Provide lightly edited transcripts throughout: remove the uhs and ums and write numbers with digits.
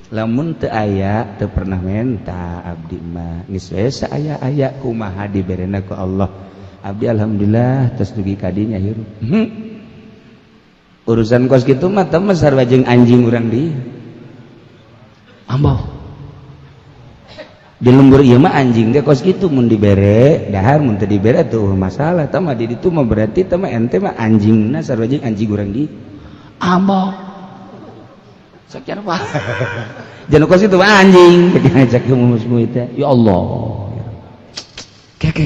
lamun teu aya teu pernah menta abdi mah geus we aya kumaha diberena ku Allah abdi alhamdulillah tos dugi ka dinya hirup urusan kos kitu mah teu sarua jeung anjing urang di amboh di lembur ieu mah anjing ge kos kitu mun dibere dahar mun teu dibere tuh masalah tah mah di ditu mah berarti tah mah ente mah anjingna sarua jeung anjing urang di amboh sakit apa? Jangan kau situ anjing, ngajak musmu itu. Ya Allah, kek,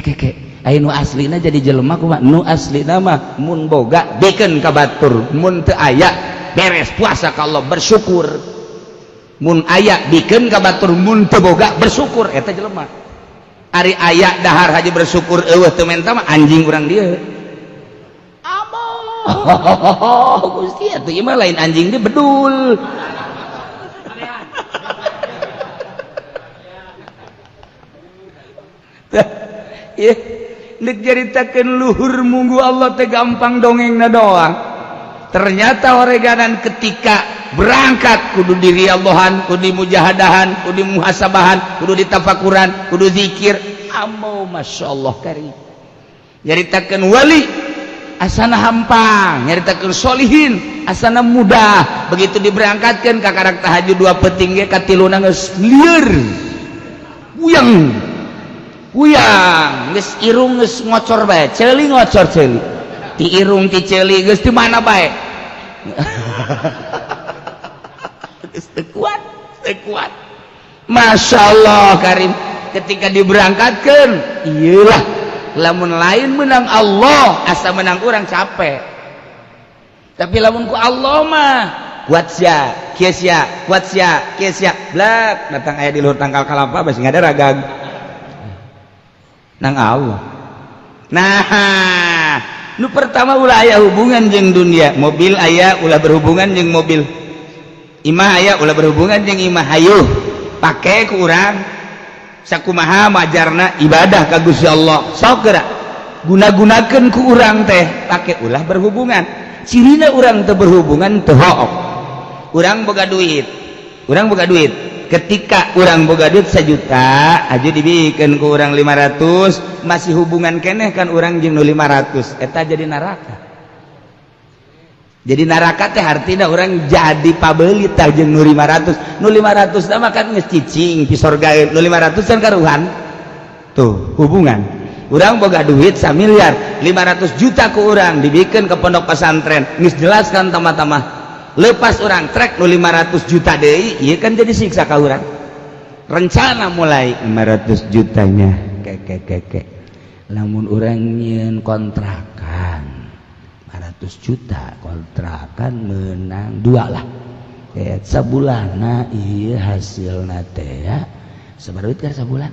ayo nu aslina jadi jelema kumaha? Nu aslina mah mun boga beken ka batur, mun teu aya beres puasa ka Allah bersyukur. Mun aya beken ka batur, mun teu boga bersyukur eta jelema. Ari aya dahar haji bersyukur eueuh teu menta mah anjing urang dieu. Oh, Gusti atuh ieu mah lain anjing dia bedul. Ieu nek jaritakeun luhur munggu Allah teh gampang dongengna doang. Ternyata oreganan ketika berangkat kudu diri Allahan, kudu mujahadahan, kudu muhasabahan, kudu ditafakuran, kudu zikir. Amau masyaallah karim. Jaritakeun wali asana hampang, nyaritakeun solihin asana mudah. Begitu diberangkatkeun ka karak tahajud dua peting ge katiluna geus lieur uyang geus irung geus ngocor bae ceuli ngocor ceuli ti irung ti ceuli geus di mana bae geus teu kuat masyaallah karim ketika diberangkatkeun iyalah lamun lain menang Allah asa menang orang capek tapi lamun ku Allah mah kuat sia kieu sia kuat sia kieu sia blak datang aya di luhur tangkal kalapa bas ngadaragag nang Allah. Nah nu pertama ulah aya hubungan jeung dunia mobil aya ulah berhubungan jeung mobil imah aya ulah berhubungan jeung imah hayuh pake ku urang sakumaha majarna ibadah ka Gusti Allah sok geura guna-gunakeun ku urang teh pake ulah berhubungan cirina urang teu berhubungan teu hook urang boga duit ketika urang boga duit 1 juta aja dibikeun ku urang 500 masih hubungan keneh kan urang jeung nu 500 eta jadi neraka teh artina urang jadi pabeuli tah jeung nu 500 mah kan geus cicing pi sorga nu 500 kan karuhan tuh hubungan urang boga duit 1 miliar 500 juta ku urang dibikeun ke pondok pesantren geus jelas kan tamah-tamah lepas orang trek nu 500 juta deui ieu kan jadi siksa ka urang rencana mulai 500 jutanya kek lamun urang nyieun kontrakan 500 juta kontrakan menang 2 lah sabulana ieu hasilna teh ya sabaraha duit ka sabulan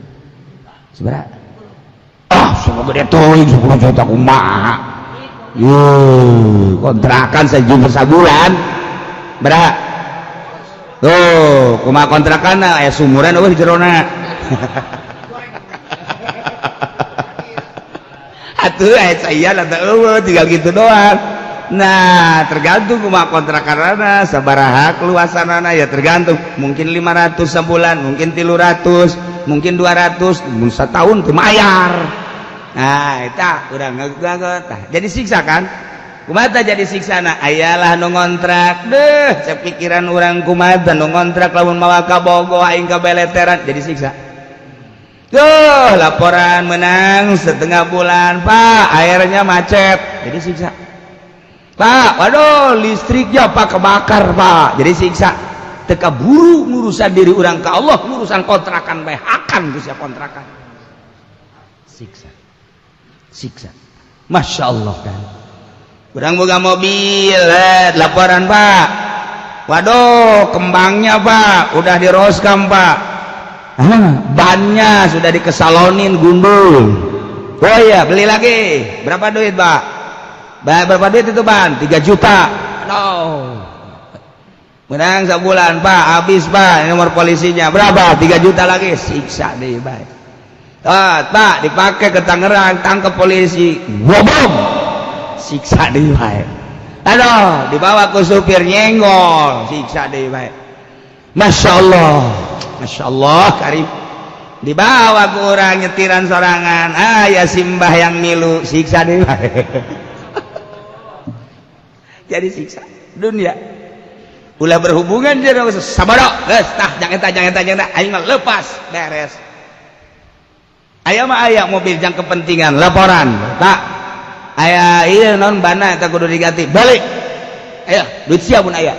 sabaraha semoga dia teuing 10 juta kumaha kontrakan 1 juta sabulan berapa? Tuh, kumaha kontrakan aya sumuran eueuh di jerona. Atuh aya caian atau eueuh tinggal gitu doang. Nah, tergantung kumaha kontrakanana, sabaraha keluasanana ya tergantung. Mungkin 500 sebulan, mungkin 300, mungkin 200, mun satahun teu mayar. Nah, eta urang ngagagah. Jadi siksa kan? Kumata jadi siksana ayalah nu ngontrak deh cepikiran urang kumata nu ngontrak lamun mawa ka bogo aing ka beleteran jadi siksa tuh laporan menang setengah bulan Pak airnya macet jadi siksa Pak waduh listriknya Pak kebakar Pak jadi siksa teka buru ngurusan diri urang ka Allah ngurusan kontrakan bae akan geus kontrakan siksa Masya Allah kan urang boga mobil laporan Pak waduh kembangnya Pak udah diroskam Pak bannya sudah dikesalonin gundul oh iya beli lagi berapa duit Pak berapa duit itu ban 3 juta aduh menang sebulan Pak habis Pak nomor polisinya berapa 3 juta lagi siksa deh Pak Pak dipakai ke Tangerang tangkap polisi bom siksa deh baik aduh dibawa ke supir nyenggol siksa deh baik Masya Allah, Masya Allah Karim. Dibawa ke orang nyetiran sorangan, ya simbah yang milu siksa deh. Jadi siksa dunia. Ulah berhubungan jadi sabadok, tah jangan aing mah lepas beres. Aya mah aya mobil jang kepentingan laporan, tak aya ieu naon bana eta kudu diganti balik. Aya duit sia mun aya.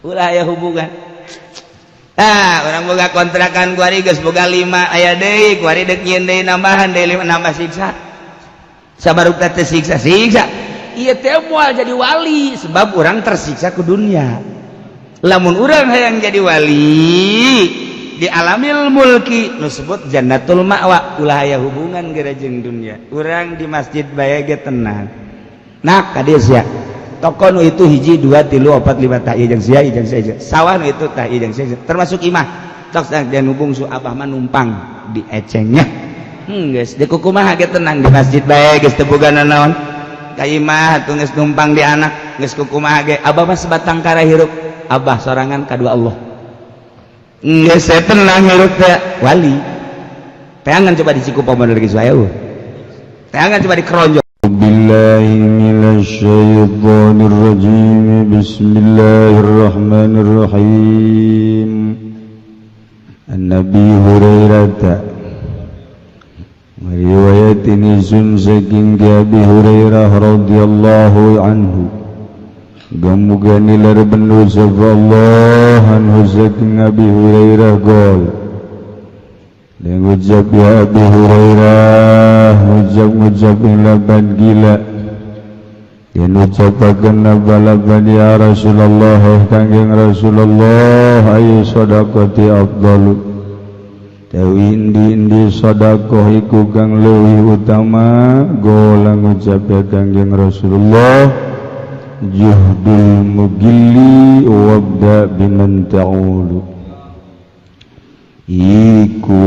Ulah aya hubungan. Orang boga kontrakan kuari geus boga 5 aya deui kuari deuk nyieun deui nambahan deui 5 nambah siksa. Sabaruk teh siksa. Ieu teh moal jadi wali sebab orang tersiksa ke dunia. Lamun urang hayang jadi wali di alamil mulki nu sebut jannatul ma'wa ulah aya hubungan geura jeung dunia. Urang di masjid bae ge tenang. Nah ka dieu sia. Toko nu itu hiji 2 3 4 5 tah ieu jeung sia ieu jeung sia. Sawah nu itu tah ieu jeung sia. Termasuk imah. Tok dan hubung su abah mah numpang di ecengnya. Geus di kukumaha ge tenang di masjid bae geus teu boga nanaon. Ka imah atuh geus numpang di anak geus kukumaha ge abah mah sebatang kara hirup. Abah sorangan kadua Allah. Geus tenang hirup teh wali. Teangan coba diciku pamono lagi saya. Teangan coba dikeronjol. Billahi minasyaitonir rajim. Bismillahirrahmanirrahim. An-Nabi Hurairah riwayat ini saking Abi Hurairah radhiyallahu anhu gamuga nilar benu sallallahu anhu saking Abi Hurairah gol dan ucap ya Abi Hurairah ucap laban gila dan ucapakan laban ya Rasulullah kangjeng Rasulullah ayu sadaqati afdalu tawi indi sedekah iku kang leuwih utama golang ngucap ya kangjeng Rasulullah juhdul mugilli wabda biman ta'ulu iku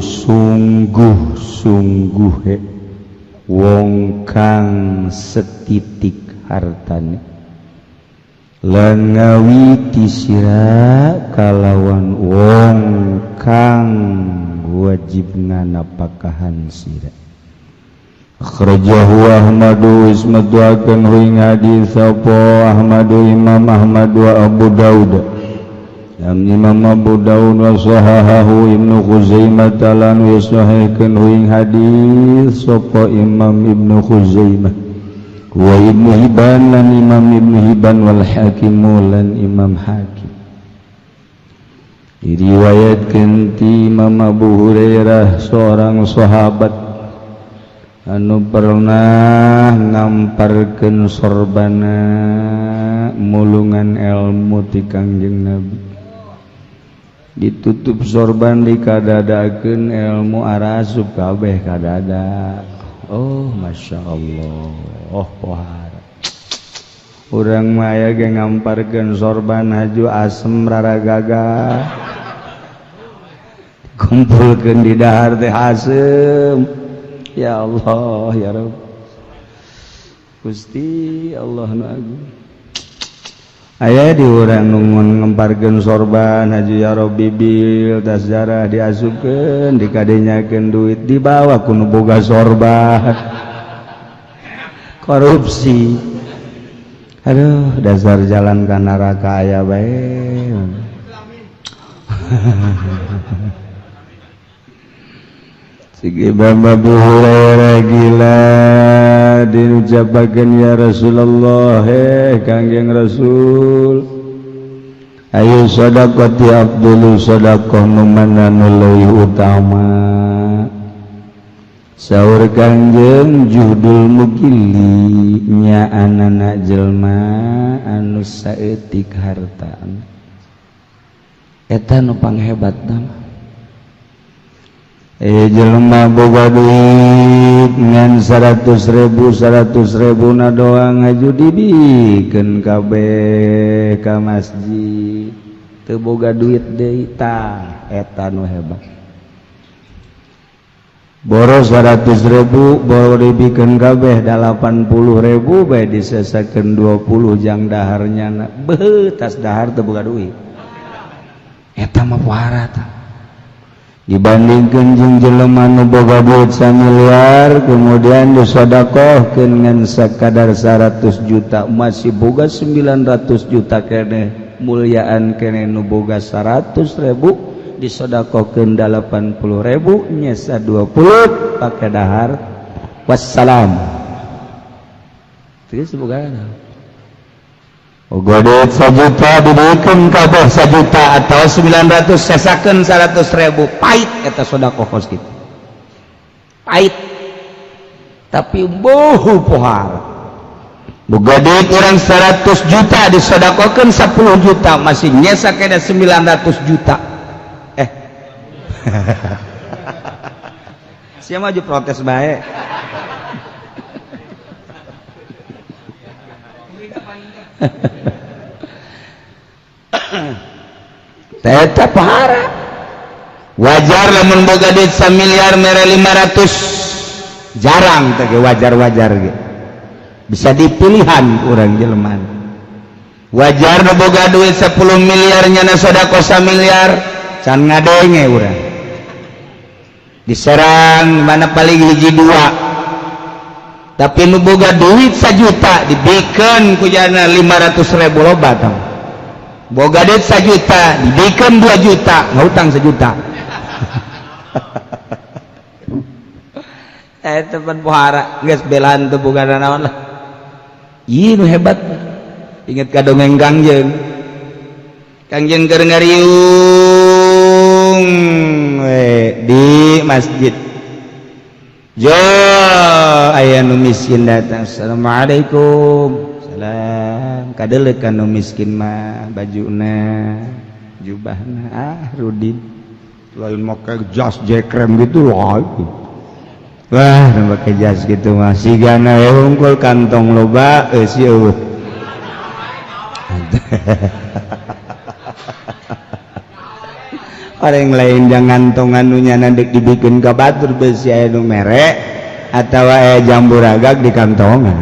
sungguh-sungguhe wong kang setitik hartane lan ngawiti sira kalawan wong kang wajib nganapakahan sira. Akhrajahu Ahmadu ismatuakan huing hadis apa Ahmadu Imam Ahmad wa Abu Daud dan Imam Abu Daud wa sahahahu Ibnu Khuzaimah talan wa sahihkan huing hadis apa Imam Ibnu Khuzaimah wa Ibnu Hibban lan Imam Ibnu Hibban wal Hakim lan Imam Hakim. Diriwayatkeun ti Imam Abu Hurairah seorang sahabat anu pernah ngamparkeun sorbana mulungan ilmu ti Kangjeng Nabi. Ditutup sorban dikadadakeun ilmu arasup kabeh kadada. Oh Masya Allah. Oh pohar urang maya ge ngamparkeun sorban haju asem raragaga kumpulkeun di dahar teh asem. Ya Allah ya Rabb Gusti Allah nu agung aya di urang nu ngemparkeun sorban haju ya Rabbi bil tas jarah diasupkeun dikadenyakeun duit dibawa ku nu boga sorban. Korupsi. Aduh dasar jalan ka neraka aya bae. Sigi Bamba Abu Hurairah gila diucapakeun ya Rasulullah Kangjeng Rasul ayo sedekah afdhalu sedekah nu mana nu leuwih utama saur Kangjeng juhdul mukilli nya anana jelma anu saeutik hartaan eta nu panghebatna jelema boga duit ngan 100.000 na doang aju dibikeun kabeh ka masjid teu boga duit deui tah eta nu hebat. boros 100.000 boro dibikin kabeh 80.000 bae disesakeun 20 jang daharnya beuh tas dahar teu boga duit eta mah pohara tah dibandingkeun jeung jelema nu boga duit 1 miliar kemudian disodakohkeun ngan sakadar 100 juta masih boga 900 juta keneh mulyaan keneh nu boga 100.000 disodakohkeun 80.000 nyesa 20 pake dahar wassalam terus boga boga duit 1 juta dibikeun kabeh 1 juta atau 900 sesakeun 100.000 pait eta sodakoh kos kitu pait tapi bohu pohar boga duit urang 100 juta disodakohkeun 10 juta masih nyesa kena 900 juta siapa maju protes baik teta pahara wajar lamun boga duit 1 miliar mere 500 jarang teh wajar-wajar ge bisa dipilihan urang jelema wajar nu boga duit 10 miliar nyana sedekah 1 miliar can ngadenge urang diserang mana paling hiji 2 tapi nu boga duit 1 juta dibikeun ku jana 500.000 loba tah boga duit 1 juta dibikeun 2 juta ngutang 1 juta eta pan pohara geus belaan teu boga naon lah ieu nu hebat inget ka dongeng Kangjeng keur ngariung di masjid jo aya nu miskin datang assalamualaikum salam kadeuleuk ka nu miskin mah bajuna jubahna Rudin lain make jas jekrem gitu wah make jas gitu mah sigana hungkul kantong loba eus eueuh orang lain jangan tongan nunya nandek dibikin ka batur besi aya nu mere atawa aya jambu ragag di kantongan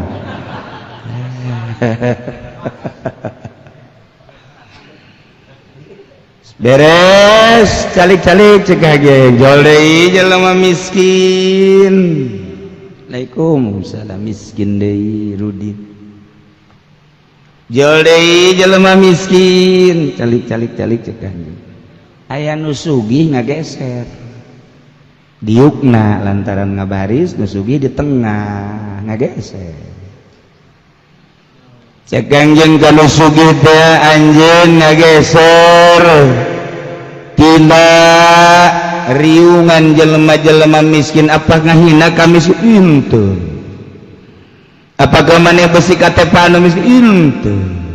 beres calik-calik cek ge jol deui jelema miskin Waalaikumsalam miskin deui Rudin jol deui jelema miskin calik-calik cek ge aya nu sugih ngageser diukna lantaran ngabaris nu sugih di tengah ngageser cek Kangjeng ka nu sugih teh anjeun ngageser tina riungan jelema-jelema miskin apa ngahina ka miskin teu apakah maneh besi katepan miskin teu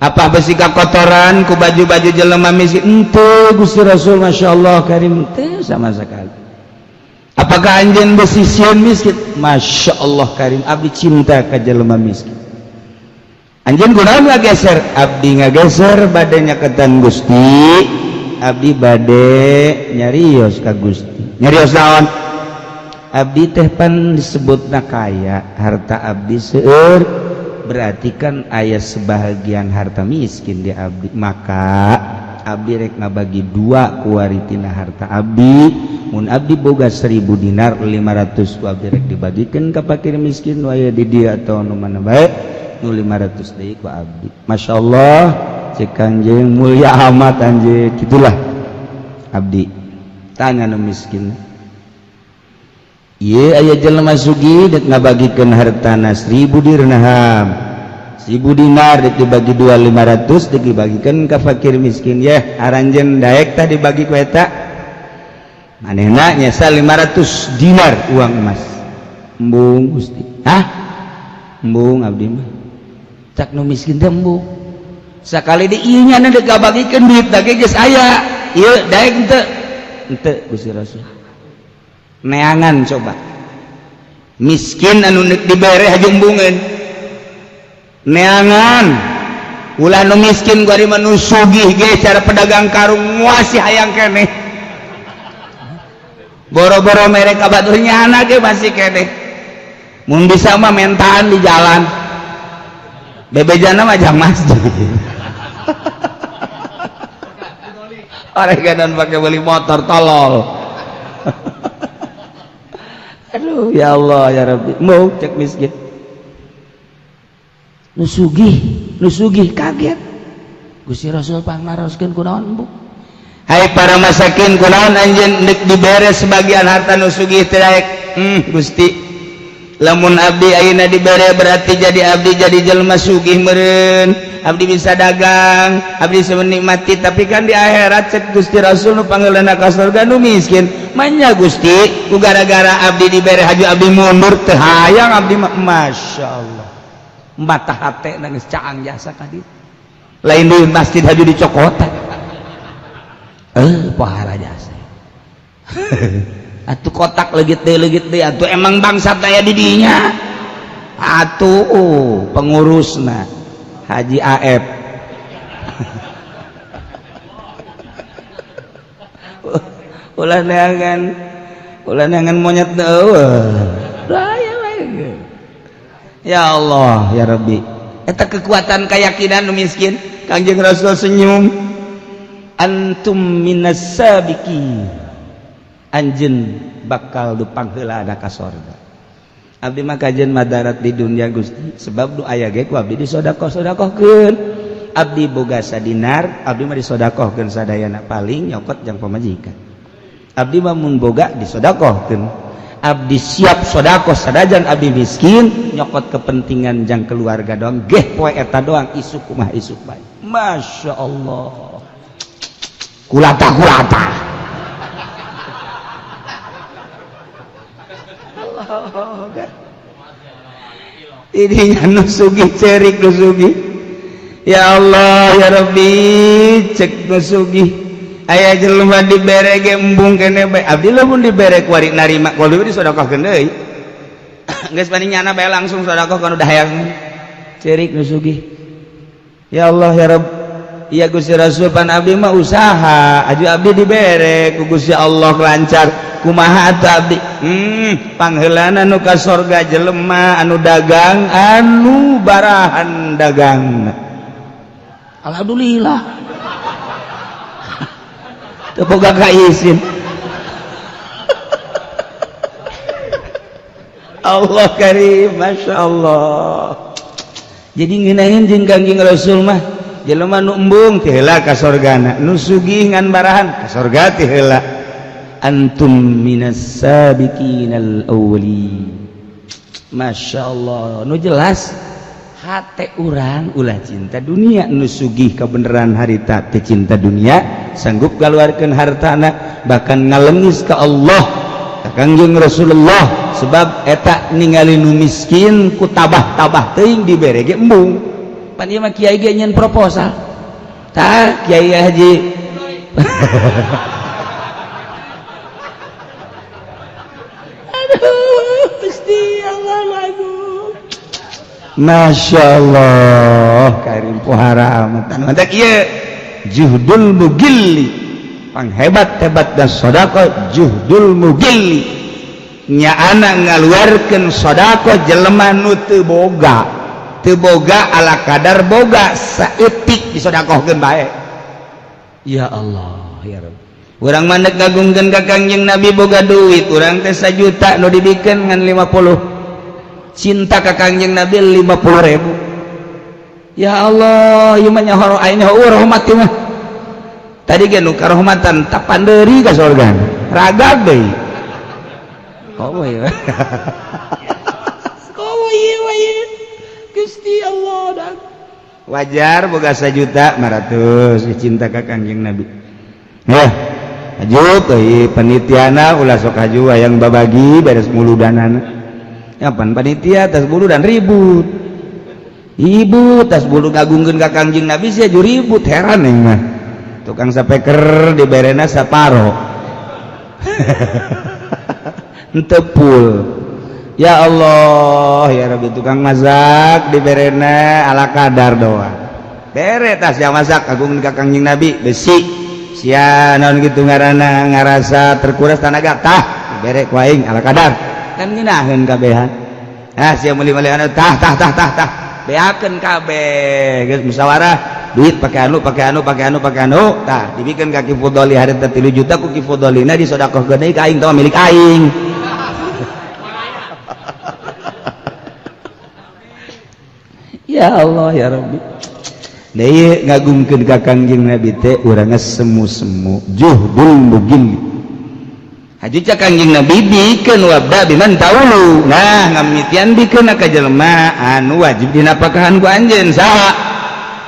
apa besi kotoran ku baju-baju jelema miskin ente Gusti Rasul masyaallah karim teh sama sekali apakah anjeun besi sieun miskin masyaallah karim abdi cinta ka jelema miskin anjeun kunaon ngageser abdi ngageser bade nyaketan Gusti abdi bade nyarios ka Gusti nyarios naon abdi teh pan disebutna kaya harta abdi seueur berarti kan aya sebahagian harta miskin di abdi maka abdi rek ngabagi 2 ku waritina harta abdi mun abdi boga 1000 dinar 500 ku abdi rek dibagikeun ka fakir miskin nu aya di dieu atawa nu mana bae nu 500 deui ku abdi masyaallah cek Kangjeng mulia amat anjeun kitulah abdi tanya nu miskin ieu aya jelema sugih dek ngabagikeun hartana 1000 dirham 1000 dinar dek dibagi 2 500 dek dibagikeun ka fakir miskin yeh aranjeun daek tah dibagi ku eta manehna nyesa 500 dinar uang emas embung Gusti hah embung abdi mah cak nu miskin teh embung sakali di ieu nya dek ngabagikeun duit da geus aya ieu daek henteu Gusti Rasul neangan coba miskin anu nek dibere hajumbungeun neangan ulah nu miskin gua di manu sugih ge cara pedagang karung muasih hayang keneh boro-boro merek kabaturnya anak masih kene mun bisa mah mentaan di jalan bebejana mah jang masjid orang kadang pakai beli motor tolol aduh ya Allah ya Rabbi mau cek miskin nusugih kaget Gusti Rasul pangnaroskeun kunaon bu hai para masakin kunaon anjeun nek dibere sebagian harta nusugih teh daek Gusti lamun abdi ayeuna dibere berarti jadi abdi jadi jelema sugih meureun abdi bisa dagang abdi bisa menikmati tapi kan di akhirat cek Gusti Rasul nu panggeuleuna ka surga nu miskin manya Gusti ku gara-gara abdi dibere haju abdi mundur teu hayang abdi mah masyaallah mata hate nangis caang jasa ka dieu lain di masjid haju dicokotan pahala jasa atuh kotak legit deui atuh emang bangsa aya di dinya atuh pengurusna Haji AF ulah neangan monyet ya Allah ya Rabbi eta kekuatan keyakinan nu miskin Kangjeng Rasul senyum antum minas sabiqin anjeun bakal dupang heula ka surga abdi mah kajen madarat di dunia Gusti sebab nu aya ge ku abdi disodakoh-sodakohkeun abdi boga sadinar abdi mah disodakohkeun sadayana paling nyokot jang pamajikan abdi mah mun boga disodakohkeun abdi siap sodakoh sadajan abdi miskin nyokot kepentingan jang keluarga doang geh poe eta doang isuk kumah isuk bae Masya Allah kulata ini nusugi cerik nusugi ya Allah ya Rabbi cek nusugi aya jelema dibere ge embung kene bae abdi lamun dibere ku ari narima kudu disodakohkeun deui geus bani nyana bae langsung sodakoh kana udah hayang cerik nusugi ya Allah ya Rabb iya Gusti Rasul pan abdi mah usaha aju abdi dibere ku Gusti Allah lancar kumaha atuh abdi pangheulana nu ka surga jelema anu dagang anu barahan dagang alhamdulillah teu boga ka izin Allah karim Masya Allah jadi ngeunaheun jeung Kangjeng Rasul mah jelema nu embung teh heula ka surgana nu sugih ngan barahan ka surga teh heula antum minas sabiqinal awwalin Masya Allah nu jelas hate urang ulah cinta dunia nu sugih kebenaran harita teh cinta dunia sanggup ngaluarkeun hartana bahkan ngalengis ka Allah ka Kangjeng Rasulullah sebab eta ningali nu miskin ku tabah-tabah teuing dibere ge embung pan ieu mah kiai ge nyen proposal tah Kiai Haji aduh Gusti Allah lagu Masya Allah karim pohara amatan mantap ieu juhdul mugilli panghebat-hebat dan sodako juhdul mugilli nya anak ngaluarkeun sodako jelema nu teu boga ala kadar boga saeutik disodakohkeun bae ya Allah ya Rabb urang mandek ngagungkeun ka Kangjeng Nabi boga duit urang teh 1 juta nu dibikeun ngan 50 cinta ka Kangjeng Nabi 50.000 ya Allah ieu mah nyaho aing rahmat mah tadi ge nu karahmatan tapan deuri ka surga ragag deui kowe ya kowe ieu Gusti Allah dah wajar boga 1 juta 500 cinta ka Kangjeng Nabi ya haju teh panitiana ulah sok haju hayang babagi beres muludanana ya pan panitia tas buludan ribut ibu tas bulu ngagungkeun ka Kangjeng Nabi sia ju ribut heran ning mah tukang sapeker diberena saparo entepul ya Allah ya Rabbi tukang masak diberena ala kadar doang bere tas yang masak agung ka Kangjeng Nabi besi sia naon kitu ngaranna ngarasa terkuras tenaga tah bere ku aing ala kadar kan ngeunaheun kabehan sia meuli-meuli anu tah beakeun kabeh geus musyawarah duit pake anu tah dibikeun ka Ki Fudoli harita 3 juta ku Ki Fudolina disodakohkeun deui ka aing tah milik aing ya Allah ya Rabbi deui ngagungkeun ka Kangjeng Nabi teh urang semu-semu juhdul mugil haju ca Kangjeng Nabi bikeun wabda biman taulu nah ngamitian bikeun ka jelema anu wajib dinapakahan ku anjeun saha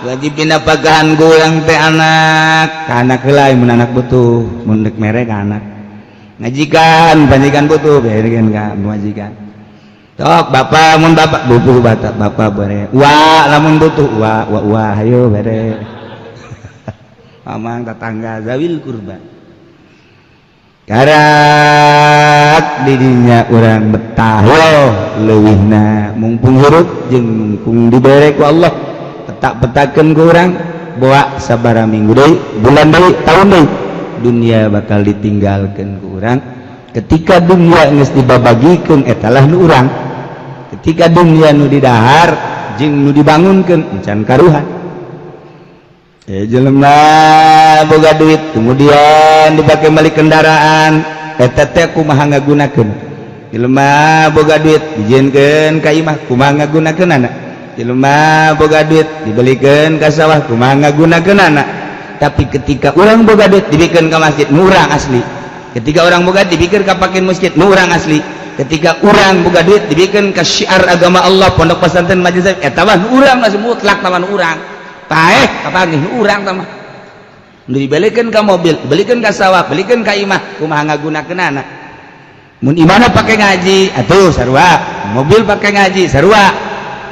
wajib dinapakahan ku urang teh anak heula mun anak butuh mun deuk mere ka anak ngajikan panjikan butuh berekeun ka majikan tok bapak mun bapak butuh bapak bere wa lamun butuh wa hayo bere mamang tetangga zawil kurban karak didinya urang betah leuwihna mumpung hirup jeung mumpung dibere ku Allah petak-petakeun ku urang bawa sabaraha minggu deui bulan deui taun deui dunia bakal ditinggalkeun ku urang ketika dunia geus dibabagikeun etalah nu urang ketika dunia nu didahar jeung nu dibangunkeun encan karuhan jelema boga duit kemudian dipake meuli kendaraan eta teh kumaha ngagunakeun jelema boga duit dijieunkeun ka imah kumaha ngagunakeunana jelema boga duit dibelikeun ka sawah kumaha ngagunakeunana tapi ketika urang boga duit dibikeun ka masjid nu urang asli ketika orang boga dipikir ka pakeun masjid nu urang asli ketika urang boga duit dibikeun ka syiar agama Allah pondok pesantren majelis eta mah nu urang masih mutlak taman urang taeh kapanggih nu urang tah mah nu dibelikeun ka mobil dibelikeun ka sawah belikeun ka imah kumaha ngagunakeunana mun imana pake ngaji atuh sarua mobil pake ngaji sarua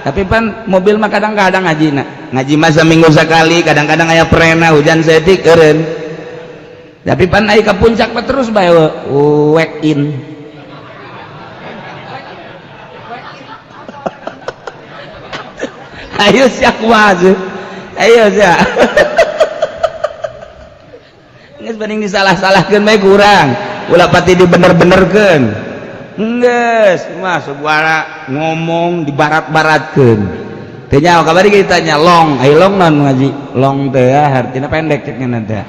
tapi pan mobil mah kadang-kadang ngajina ngaji mah saminggu sakali kadang-kadang aya perena hujan setik eureun tapi pan aya ka puncak mah terus bae wake in ayo siak kumaha ayo sia geus banding disalah-salahkeun bae kurang ulah pati dibener-benerkeun geus mah sabaraha ngomong dibarat-baratkeun teh nyaho kabari ditanya long ai long naon ngaji long teh artina pendek cek ngan teh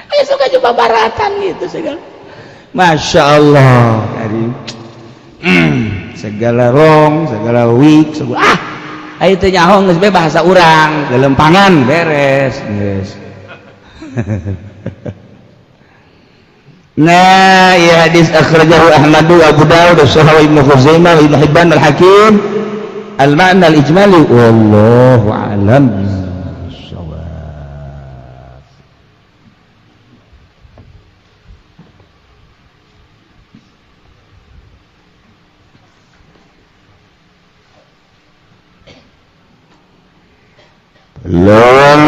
ayo suka coba baratan gitu segala Masya Allah karim segala rong segala wik segala ayo teh nyaho geus bae bahasa urang gelempangan beres geus nah ya hadis akhrajahu Ahmadu Abu Dawud Sahawi Ibnu Khuzaimah Ibnu Hibban Al-Hakim al-ma'na al-ijmali wallahu a'lam bissawab. Lawan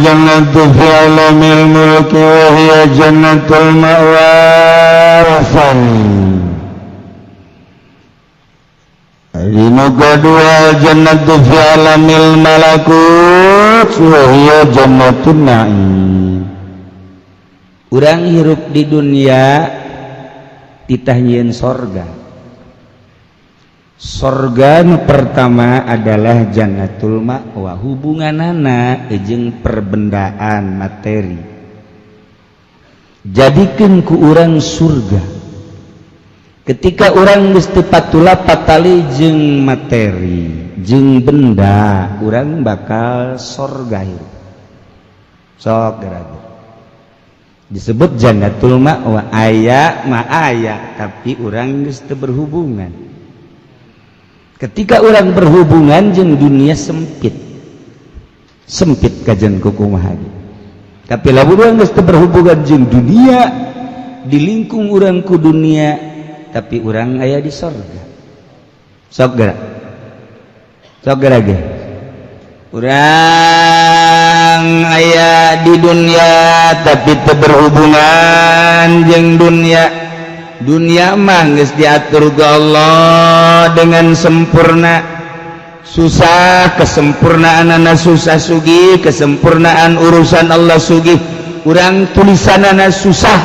jannatu fi alamil mulki wa hiya jannatul ma'wa Dino kedua jannatu fi alamil malakut wa hiya jannatun na'im. Urang hirup di dunia ditanyieun sorga. Sorga nu pertama adalah jannatul ma'wa, hubunganana jeung perbendaan materi. Jadikeun ku urang surga. Ketika urang geus teu patula patali jeung materi, jeung benda, urang bakal sorga hirup. Sok geraga. Disebut jannatul ma'wa, aya ma aya, tapi urang geus teu berhubungan. Ketika orang berhubungan jeung dunia sempit kajen kukumaha. Tapi lamun urang geus teu berhubungan jeung dunia, dilingkung urang ku dunia, tapi urang aya di sorga. Sok geura ge. Urang aya di dunia tapi teu berhubungan jeung dunia. Dunia mah geus diatur ku Allah dengan sempurna. Susah kesempurnaanana susah sugih, kesempurnaan urusan Allah sugih. urang tulisanana susah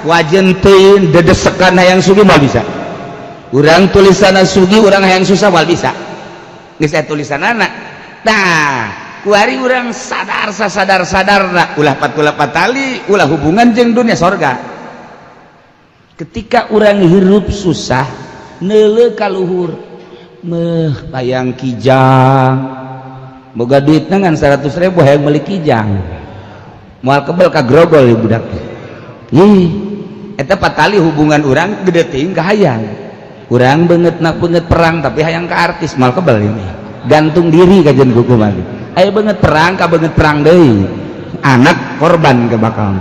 wajen teuing dedesekan hayang sugih moal bisa urang tulisanana sugih urang hayang susah moal bisa geus aya tulisanana nah kuari urang sadarna ulah patali ulah hubungan jeung dunia sorga ketika urang hirup susah neuleuh ka luhur meuh hayang kijang boga duitna ngan 100.000 hayang meuli kijang moal kebel ka grogol ieu budak ih eta patali hubungan urang gede teuing ka hayang urang beungeut perang tapi hayang ka artis moal kebel ini gantung diri kajen kumaha aya beungeut perang deui anak korban ke bakal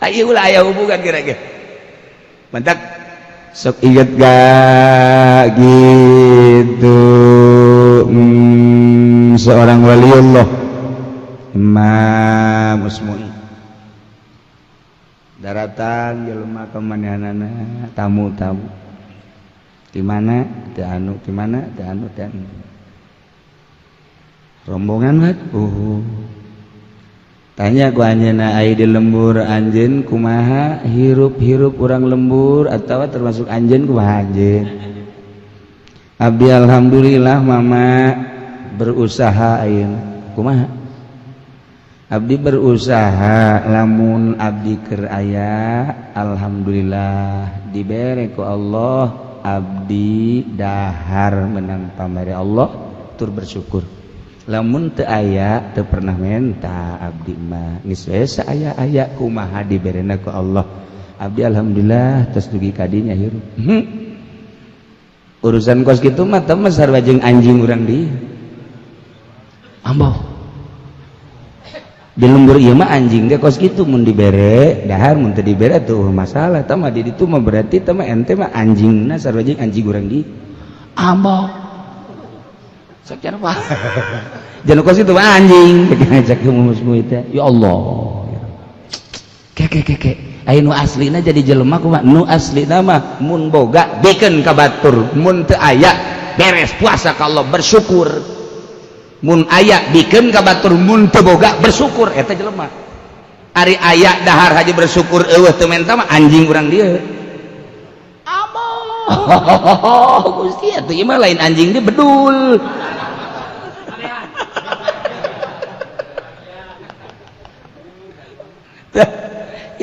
ayo ulah aya hubungan kira-kira mantak sok inget gak gitu seorang waliullah Imam Usmui daratan jelema ka manehanana tamu-tamu di mana teu anu di mana teu anu rombongan mat tanya ku anjeunna aya di lembur anjeun kumaha hirup urang lembur atawa termasuk anjeun kumaha anjeun abdi alhamdulillah mama berusaha ayeuna kumaha abdi berusaha lamun abdi keur aya alhamdulillah dibere ku Allah abdi dahar menang pamere Allah tur bersyukur lamun teu aya teu pernah menta abdi mah geus we saaya-aya kumaha diberena ku Allah abdi alhamdulillah tos dugi ka dinya hirup urusan kos kitu mah teu sarua jeung anjing urang di amboh di lembur ieu mah anjing ge kos kitu mun dibere dahar mun teu dibere tuh masalah tah mah di ditu mah berarti teh mah ente mah anjingna sarua jeung anjing urang di amboh sakjana Pak jangan kos itu anjing ngajak musmu itu ya Allah keke aya nu aslina jadi jelema kumaha nu aslina mah mun boga bikeun ka batur mun teu aya beres puasa ka Allah bersyukur mun aya bikeun ka batur mun teu boga bersyukur eta jelema ari aya dahar haji bersyukur eueuh teu menta mah anjing urang dieu Gusti atuh ieu mah lain anjing dia bedul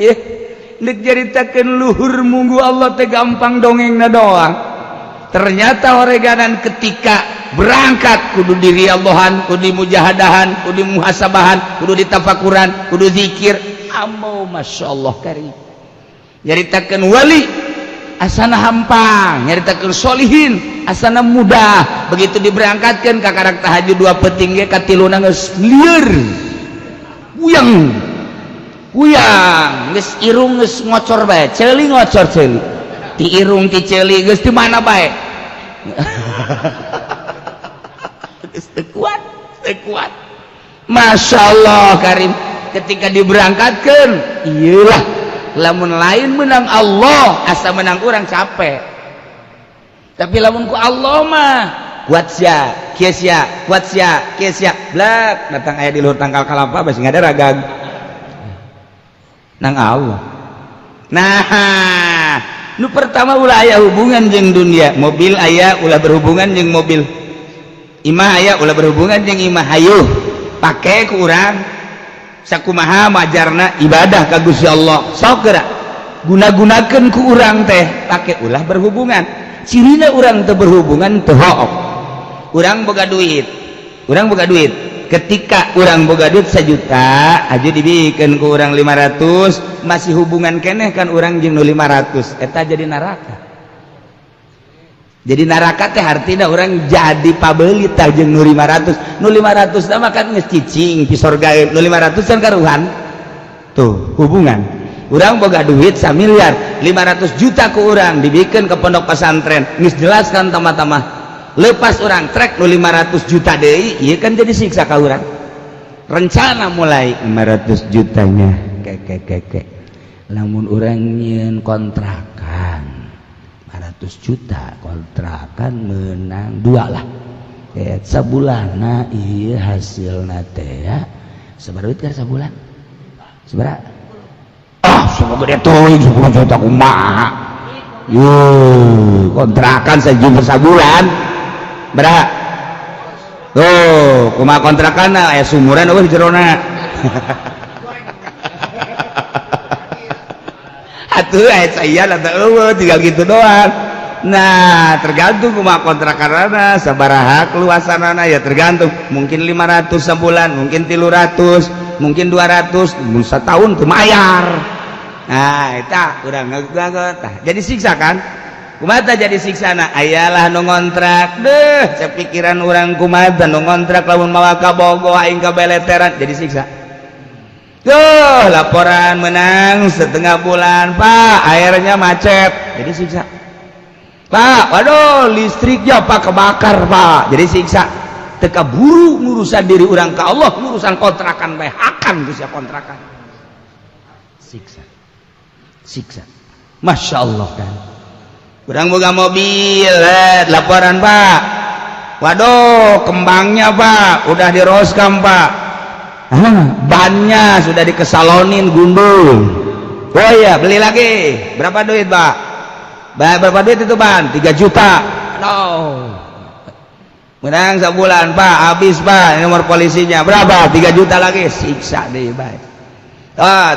ya nek jaritakeun luhur munggu Allah teh gampang dongengna doang ternyata horeganan ketika berangkat kudu diri Allahan kudu mujahadahan kudu muhasabahan kudu ditafakuran kudu zikir amau masyaallah karim jaritakeun wali asana hampang nyaritakeun solihin asana mudah begitu diberangkatkeun ka karak tahajud 2 peting ge katiluna geus lieur Uyang geus irung geus ngocor bae ceuli ngocor ceuli ti irung ti ceuli geus di mana bae geus teu kuat masyaallah karim ketika diberangkatkeun iyalah lamun lain menang Allah asa menang urang capek tapi lamun ku Allah mah kuat sia kieu sia kuat sia kieu sia blak datang aya di luhur tangkal kalapa basi ngadaragag nang Allah nah nu pertama ulah aya hubungan jeung dunia mobil aya ulah berhubungan jeung mobil imah aya ulah berhubungan jeung imah hayuh pake ku urang sakumaha majarna ibadah ka Gusti Allah sok geura guna-gunakeun ku urang teh pake ulah berhubungan cirina urang teu berhubungan teu hook urang boga duit ketika urang boga duit 1 juta aja dibikeun ku urang 500 masih hubungan keneh kan urang jeung nu 500 eta jadi neraka teh artina urang jadi pabeuli tah jeung nu 500 mah kan geus cicing pi sorga nu 500 kan karuhan tuh hubungan urang boga duit 1 miliar 500 juta ku urang dibikeun ke pondok pesantren geus jelas kan tamah-tamah lepas orang trek nu 500 juta deui ieu kan jadi siksa ka urang rencana mulai 500 jutanya keke lamun urang nyieun kontrakan 500 juta kontrakan menang 2 lah sabulana iya hasilna teh ya seberapa duit kan sabulan seberapa semoga dia tuh 10 juta kumaha kontrakan sejuta sabulan berapa tuh kumaha kontrakan sumuran jerona atuh saya lah tinggal gitu doang. Nah tergantung kumaha kontrakanana sabaraha keluasanana ya tergantung mungkin 500 sebulan mungkin 300 mungkin 200 setahun kumayar. Nah eta urang ngagot jadi siksa kan kumaha jadi siksana ayalah nu ngontrak deh cepikiran urang kumaha nu ngontrak lamun mawa ka bogo aing ka beleteran jadi siksa. Tuh laporan menang setengah bulan Pak airnya macet jadi siksa. Pak, waduh listriknya Pak kebakar Pak jadi siksa. Teka buru ngurusan diri orang ke Allah ngurusan kontrakan bae akan ku sia kontrakan siksa Masya Allah kan urang boga mobil laporan Pak waduh kembangnya Pak udah diroskam Pak bannya sudah dikesalonin gundul oh iya beli lagi berapa duit Pak berapa duit itu ban 3 juta menang sebulan Pak habis Pak nomor polisinya berapa 3 juta lagi siksa deh baik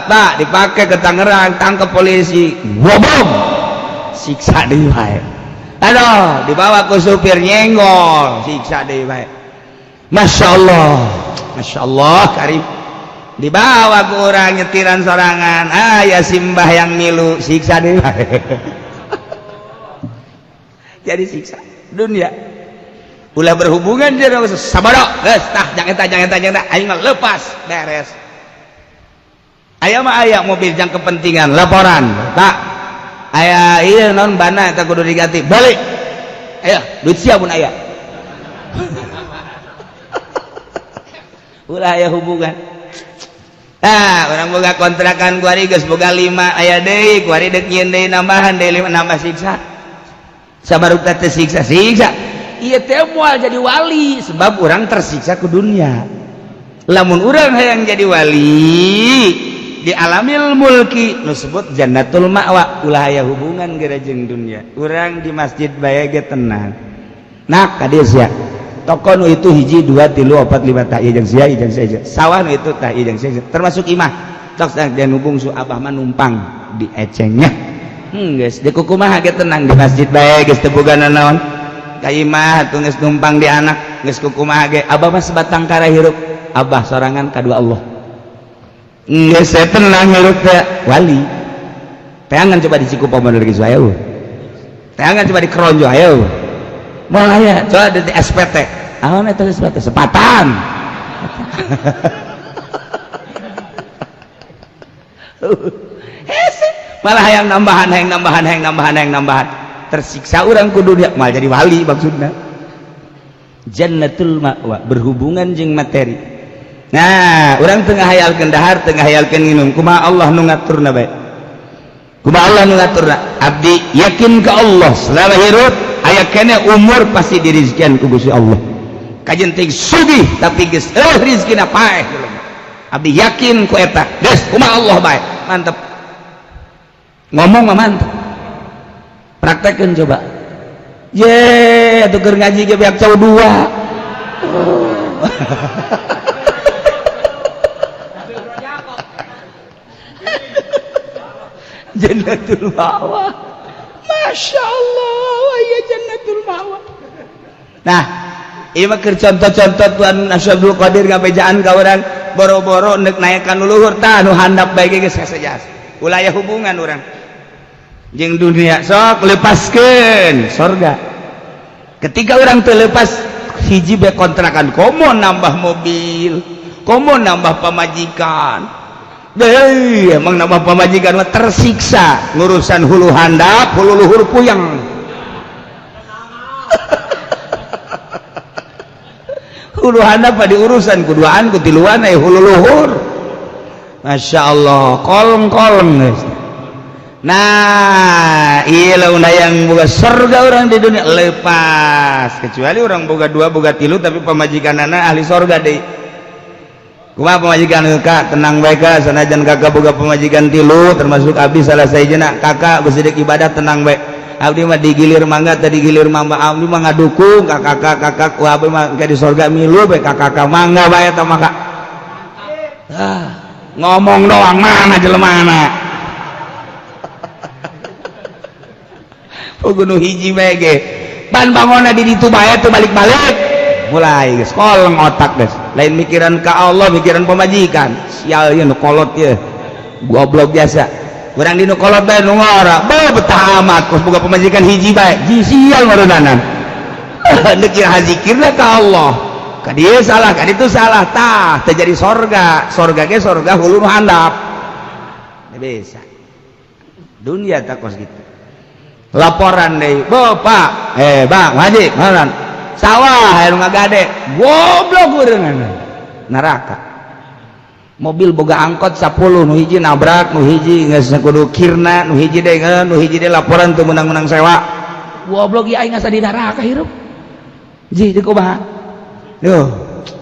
Pak dipakai ke Tangerang tangkap polisi bom siksa deh baik aduh dibawa ke supir nyenggol siksa deh baik Masya Allah Karim dibawa ke orang nyetiran sorangan ya simbah yang milu siksa deh baik jadi siksa dunia ulah berhubungan jeung sabada geus tah jangan aing mah lepas beres aya mah aya mobil jang kepentingan laporan tak aya ieu naon bana eta kudu diganti balik aya duit sia mun aya ulah aya hubungan orang boga kontrakan kuari geus boga 5 aya deui kuari deuk nyieun deui nambahan deui 5 nambah siksa sabaruk teh siksa iya teh moal jadi wali sebab orang tersiksa ke dunia lamun orang hayang jadi wali di alamil mulki nu sebut jannatul ma'wa ulah aya hubungan geura jeung dunia orang di masjid bae ge tenang nak ka dieu sia toko nu itu 1 2 3 4 5 tah ieu jeung sia ieu jeung sia sawah nu itu tah ieu jeung sia termasuk imah sok dan hubung su abah mah numpang di ecengnya guys di kukumaha ge tenang di masjid bae geus teu boga naon ka imah atuh geus numpang di anak geus kukumaha ge abah mah sebatang kara hirup abah sorangan kadu Allah geus tenang hirup teh wali teangan coba di Cikupa model geus aya teangan coba di Keronjo ayo moal aya coba di SPT awan eta SPT sepatan malah yang nambahan tersiksa orang ku dunia malah jadi wali maksudnya jannatul ma'wa berhubungan jeung materi. Nah orang tengah hayalkeun dahar tengah hayalkeun nginum kumaha Allah nu ngaturna bae kumaha Allah nu ngaturna abdi yakin ka Allah selama hirup aya keneh umur pasti dirizkian ku Gusti Allah kajen teh sugih tapi geus rizkina paeh abdi yakin ku eta geus kumaha Allah bae mantep ngomong mah mantep praktekkan coba ye tuker ngaji ke pihak cowok dua jannatul ma'wa Masya Allah ya jannatul ma'wa. Nah ini mah contoh-contoh Tuhan Abdul Qadir ngabejaan ka urang boro-boro neuk naekan luhur tah nu handap bae geus saja ulah hubungan urang jeung dunia sok lepaskeun surga ketika orang terlepas hiji be kontrakan komo nambah mobil komo nambah pamajikan deh emang nambah pamajikan mah tersiksa ngurusan hulu handap hulu luhur puyeng hulu handap pada urusan kuduaan kutiluan hulu luhur Masya Allah kolong-kolong guys Nah iya yang boga surga orang di dunia lepas kecuali orang boga 2 boga 3 tapi pemajikan anak ahli surga deh. Kumaha pemajikan kak tenang baik kak sanajan kakak boga pemajikan 3 termasuk abdi salah sayjena kakak bersedek ibadah tenang baik abdi mah digilir mangga tadi gilir mamba abdi mah ngadukung kakak ku abdi mah ke di surga milu baik kakak mangga bae eta mah kak ngomong doang mana jelemana gunung hiji bege pan bangona di ditu bae teu balik-balik mulai geus kolong otak geus lain mikiran ka Allah mikiran pemajikan sial ieu nu kolot ieu goblok biasa urang di nu kolot bae nu ngora betah amat kos boga pemajikan hiji bae sial ngarunanan dikir hazikirna ka Allah ka dieu salah ka ditu salah tah teu jadi sorga ge sorga hulu nu handap bisa dunia tak kos gitu laporan deh bapak bang haji malan sawah anu ngagade goblok urang neraka mobil boga angkot 10 nu hiji nabrak nu hiji geus kudu kirna nu hiji deh laporan teu menang-menang sewa goblok ieu aing asa di neraka hirup ji di kumaha duh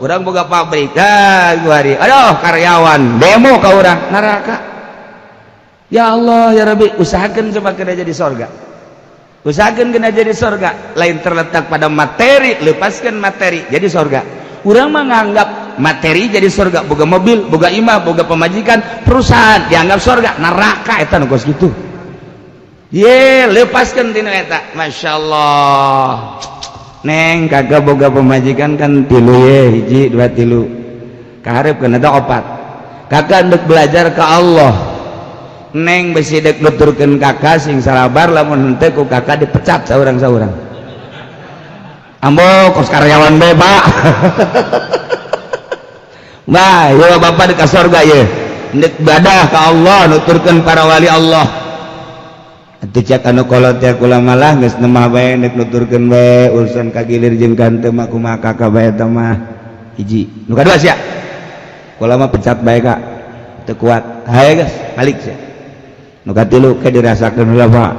urang boga pabrik guari aduh karyawan demo ka urang neraka ya Allah ya Rabbi usahakeun coba kena jadi surga usahakan kena jadi surga lain terletak pada materi lepaskan materi jadi surga orang menganggap materi jadi surga boga mobil boga imah boga pemajikan perusahaan dianggap surga neraka eta nu kos gitu ye lepaskan tina eta Masya Allah neng kagak boga pemajikan kan 3 ye hiji 2 3 kaharepkeun eta 4 kakak hendak belajar ke Allah neng besi dek nuturkeun kakak sing salabar lamun henteu ku kakak dipecat saurang-saurang ambo kos karyawan bae Pak bah yo bapak di surga ye nek badah ka Allah nuturkeun para wali Allah atuh cak anu kolot teh kula malah geus nemah bae nek nuturkeun bae urusan kagilir jeung kanteu mah kumaha kakak bae eta mah hiji nu kadua sia kula mah pecat bae Kak teu kuat haye geus balik sia nu katilu ke dirasakeun heula Pak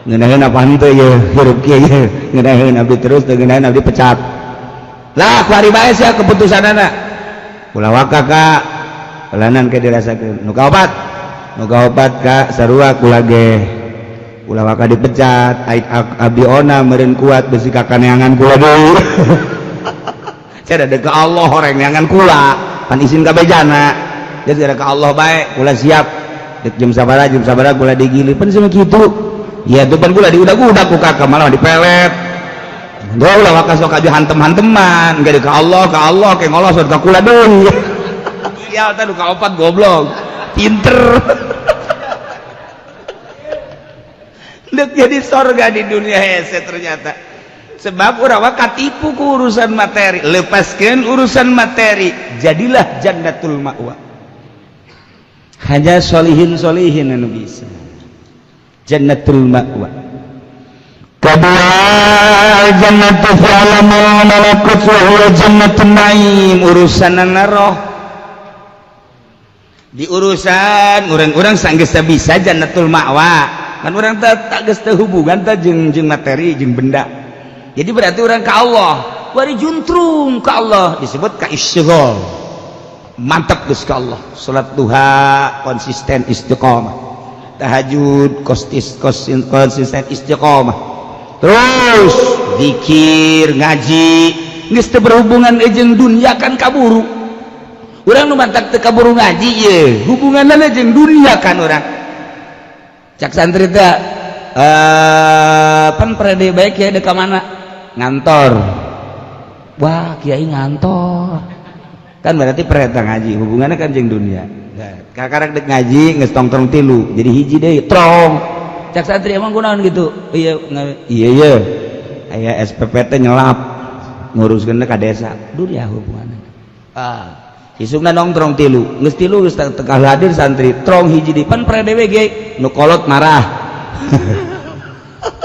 ngeunaheun apa henteu ye hirup kieu ye ngeunaheun abdi terus teu ngeunaheun abdi pecat lah kuari bae sia keputusanana ulah waka Kak pelanan ke dirasakeun nu kaopat Kak sarua kula ge ulah waka dipecat aik abdi ona meureun kuat besi kakaneangan kula deui cara dek ka Allah horeng neangan kula pan izin ka bejana jadi ka Allah bae kula siap jam sabaraha kula digilir pan sama kitu ya tuh pan kula diudak-udak ku kakak malah dipelet doa ulah waka sok aja hantem-hanteman gede ka Allah ke ngolosot ka kula deui ya teh ka 4 goblok pinter dek jadi surga di dunia hese ternyata sebab urang katipu ku urusan materi lepaskeun urusan materi jadilah jannatul ma'wa hanya solihin anu bisa jannatul ma'wa kedua jannatul fa'alamul malakut wa huwa jannatun na'im urusan naroh di urusan orang-orang sanggeus bisa jannatul ma'wa kan orang tak geus teu hubungan teh jeung materi jeung benda jadi berarti orang ka Allah wari juntrung ka Allah disebut ka isyghal mantap Gus ka Allah salat duha konsisten istiqomah tahajud konsisten istiqomah terus zikir ngaji geus teu berhubungan jeung dunia kan kaburu urang nu mantap teu kaburu ngaji ye hubunganna jeung dunia kan urang cak santri teh pan perede baik ya deka mana ngantor wah kiai ngantor kan berarti pereta ngaji hubungannya kan jeung dunia kakarek dek ngaji geus tongtong 3 jadi hiji deui trong cak santri emang kunaon gitu iya aya SPP teh nyelap nguruskeun ka desa dunia hubunganna isukna nongkrong 3 geus 3 geus tengah hadir santri trong hiji di pan perede we ge nu kolot marah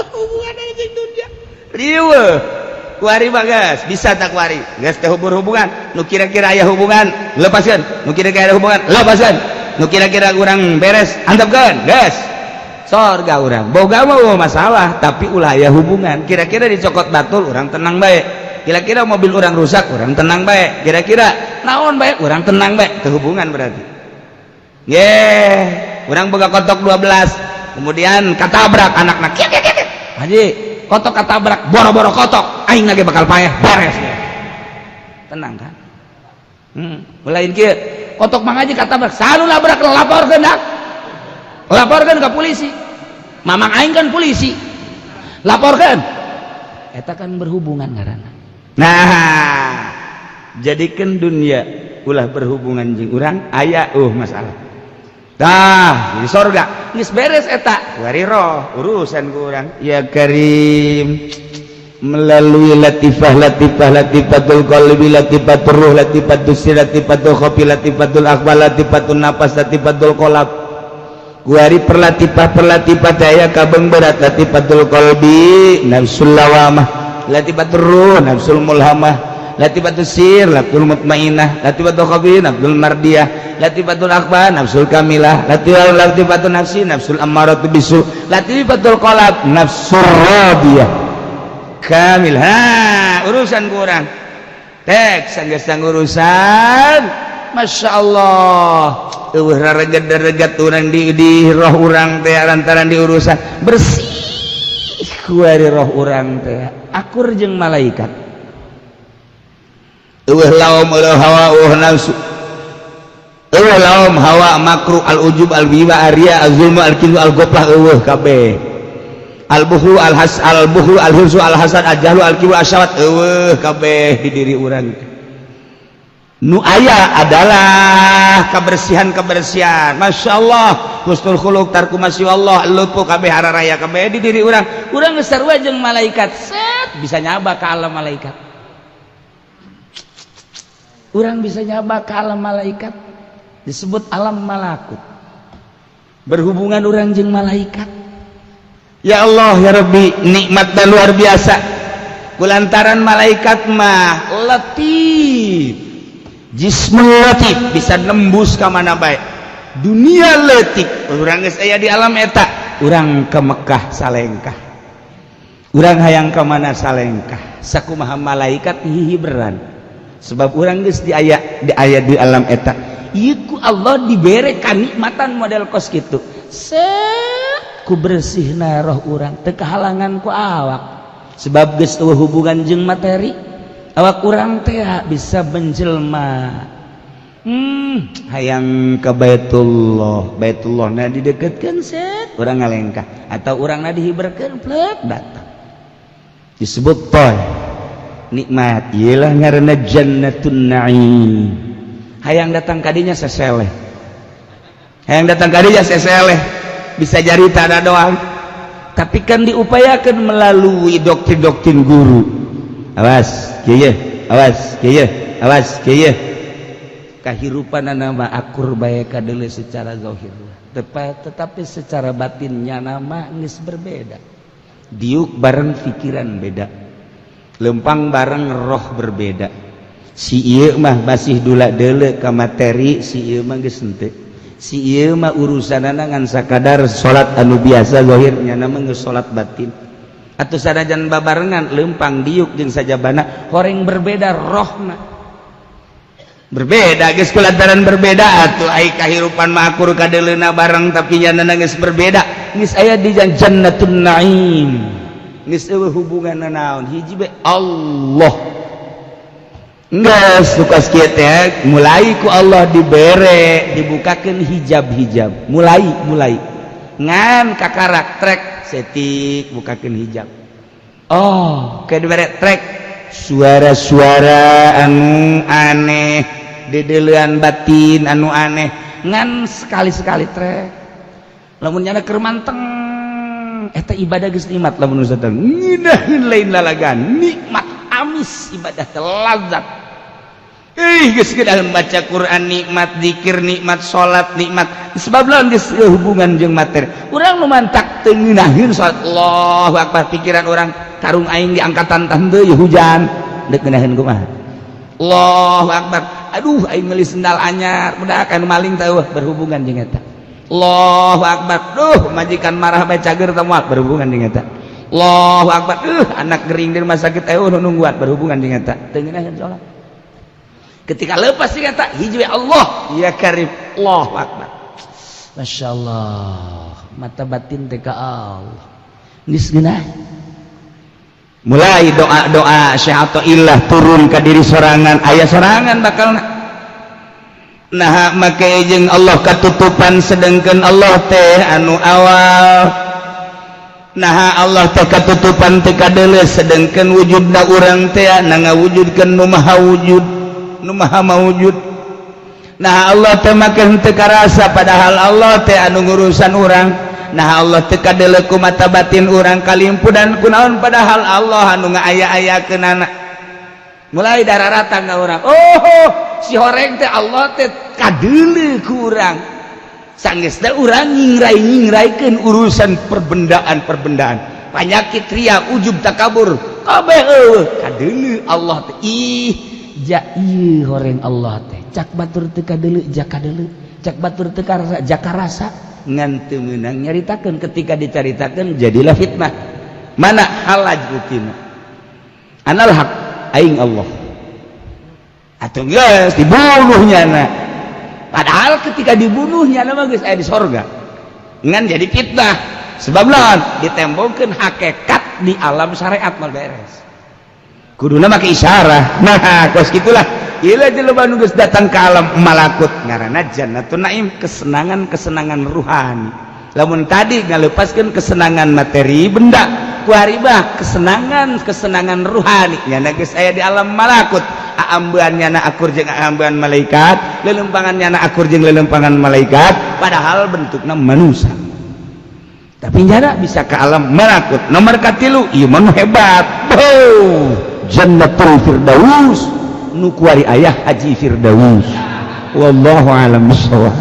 hubunganna jeung dunia riweuh kuari bagas bisa tak kuari geus teh hubungan nu kira-kira aya hubungan lepaskeun nu kira-kira aya hubungan lepaskeun nu kira-kira urang beres antepkeun geus sorga urang boga mah masalah tapi ulah aya hubungan kira-kira dicokot batul urang tenang bae kira-kira mobil urang rusak urang tenang bae kira-kira naon bae urang tenang bae teu hubungan berarti urang boga kotok 12 kemudian katabrak anakna haji kotok katabrak boro-boro kotok aing lagi bakal payah beres tenang kan lain kieu kotok mang aja katabrak salu labrak laporkan ke polisi mamang aing kan polisi laporkan eta kan berhubungan ngaranna nah jadikan dunia ulah berhubungan jeung urang aya masalah tah di sorga geus beres eta wari roh urusan ku urang ya karim melalui latifatul qalbi latifatur ruh latifatus sir latifatul khafi latifatul akbar latifatul nafas latifatul qalb guari perlatifah daya kabeng berat latifatul qalbi nafsul lawamah latifatur ruh nafsul mulhamah latifatus sir nafsul mutmainnah latifatul khafi nafsul mardiyah latifatul akbar nafsul kamilah latifatul nafsi nafsul ammaratu bisu latifatul qalb nafsul radiyah kamil urusan kurang tek sanggeus urusan Masya Allah regat orang di roh orang teh lantaran di urusan bersih kuari roh orang teh akur jeung malaikat laum hawa nafsu laum hawa makruh al ujub al biwa arya al zulmu al kizu al goplah kabeh al buhru al hirsu al hasad al jahlu al kibu asyawat kabeh di diri urang nu aya adalah kebersihan Masya Allah husnul khuluq tarku masya Allah lupu kabeh hararaya kabeh di diri urang geus sarua jeung malaikat set bisa nyaba ka alam malaikat urang bisa nyaba ka alam malaikat disebut alam malakut berhubungan urang jeung malaikat ya Allah ya Rabbi nikmat dan luar biasa kulantaran malaikat mah latif jismul latif bisa nembus ke mana baik dunia letik urang geus aya di alam eta urang ke Mekah salengkah urang hayang ke mana salengkah sakumaha malaikat hihiberan sebab urang geus di aya di alam eta ieu ku Allah dibere kanikmatan model kos kitu set ku bersihna roh urang teu kahalangan ku awak sebab geus eueuh hubungan jeung materi awak kurang teh bisa menjelma hayang ke Baitullah na dideketkeun set urang ngalengkah atau urang na dihiberkeun plek datang disebut toy nikmat iyalah ngaranna jannatun na'im hayang datang kadinya seseleh bisa jarita ada doang tapi kan diupayakan melalui doktrin guru awas kieu kahirupan nama akur bae kadeuleu secara zahir tetapi secara batinnya nama geus berbeda diuk bareng pikiran beda lempang bareng roh berbeda si ieu mah masih dula deuleu ka materi si ieu mah geus henteu si ieu mah urusanana ngan sakadar salat anu biasa zahirnya nama geus salat batin atau sanajan babarengan lempang diuk jeung sajabana horeng berbeda rohna berbeda geus kulantaran berbeda atuh ai kahirupan mah akur kadeleuna bareng tapi nyana geus berbeda geus aya di jannatun naim geus eueuh hubunganna naon hiji be Allah geus tukas kieu teh mulai ku Allah dibere dibukakeun hijab mulai ngan kakarak trek setik bukakeun hijab ke dibere trek suara-suara anu aneh dedeleuan batin anu aneh ngan sekali-sekali trek lamun nyana keur manteng eta ibadah geus nikmat lamun ustaz ngeunaheun lain lalagan nikmat amis ibadah teh lazat geus kedah baca Quran nikmat zikir nikmat salat nikmat sebab lawan geus hubungan jeung materi urang nu mantak teu ngeunaheun salat Allahu akbar pikiran urang karung aing diangkatan teu hujan deuk ngeunaheun kumaha Allahu akbar aduh aing meuli sendal anyar budak anu maling teh berhubungan jeung eta Allahu akbar. Majikan marah bae cager teh moal berhubungan dengan eta. Allahu akbar. Anak gering di rumah sakit nungguat berhubungan dengan eta. Teu ngeunaheun salat. Ketika lepas dengan eta hiji we Allah, ya karim. Allahu akbar. Masyaallah. Mata batin teh ka Allah. Geus geunah. Mulai doa-doa Syekh Athaillah turun ka diri sorangan, aya sorangan bakalna. Nah make jeung Allah katutupan sedengkeun Allah teh anu awal. Nah Allah teh katutupan teh kadeuleus sedengkeun wujudna urang teh na ngawujudkeun nu maha wujud, nu maha mawujud. Nah Allah teh make henteu karasa padahal Allah teh anu ngurusan urang. Nah Allah teh kadeuleuk ku mata batin urang kalimpudan kunaon padahal Allah anu ngaaya-ayakeunana. Mulai dararatang ka urang. Oh, si horeng teh Allah teh kadeuleuk ku urang. Sanggeusna urang nyingrai-nyingraikeun urusan perbendaan-perbendaan. Panyakit ria, ujub, takabur, kabeh eueuh kadeuleuk Allah teh. Ih, ja ieu horeng Allah teh. Cak batur teu kadeuleuk, jak kadeuleuk. Cak batur teu karasa, jak karasa. Ngan teu meunang nyaritakeun, ketika dicaritakeun jadilah fitnah. Mana halaj butina? Anal haq aing Allah. Atuh geus dibunuhnya na. Padahal ketika dibunuhnya na mah geus aya di sorga. Ngan jadi fitnah. Sebab naon? Ditembongkeun hakikat di alam syariat mah beres. Kuduna make isyarah. Nah, kos gitulah. Ila jelema nu geus datang ka alam malakut ngaranna Jannatul Naim, kesenangan-kesenangan ruhani. Lamun tadi ngalepaskeun kesenangan materi benda, ku haribah kesenangan-kesenangan ruhani nya geus aya di alam malakut. Aambean nyana akur jeung aambean malaikat, lelempangan nyana akur jeung lelempangan malaikat, padahal bentukna manusia. Tapi nyana bisa ke alam malakut. Nomor katilu ieu mah hebat. Jannatul Firdaus. Nu kuari ayah Haji Firdaus. Wallahu a'lam bishawab.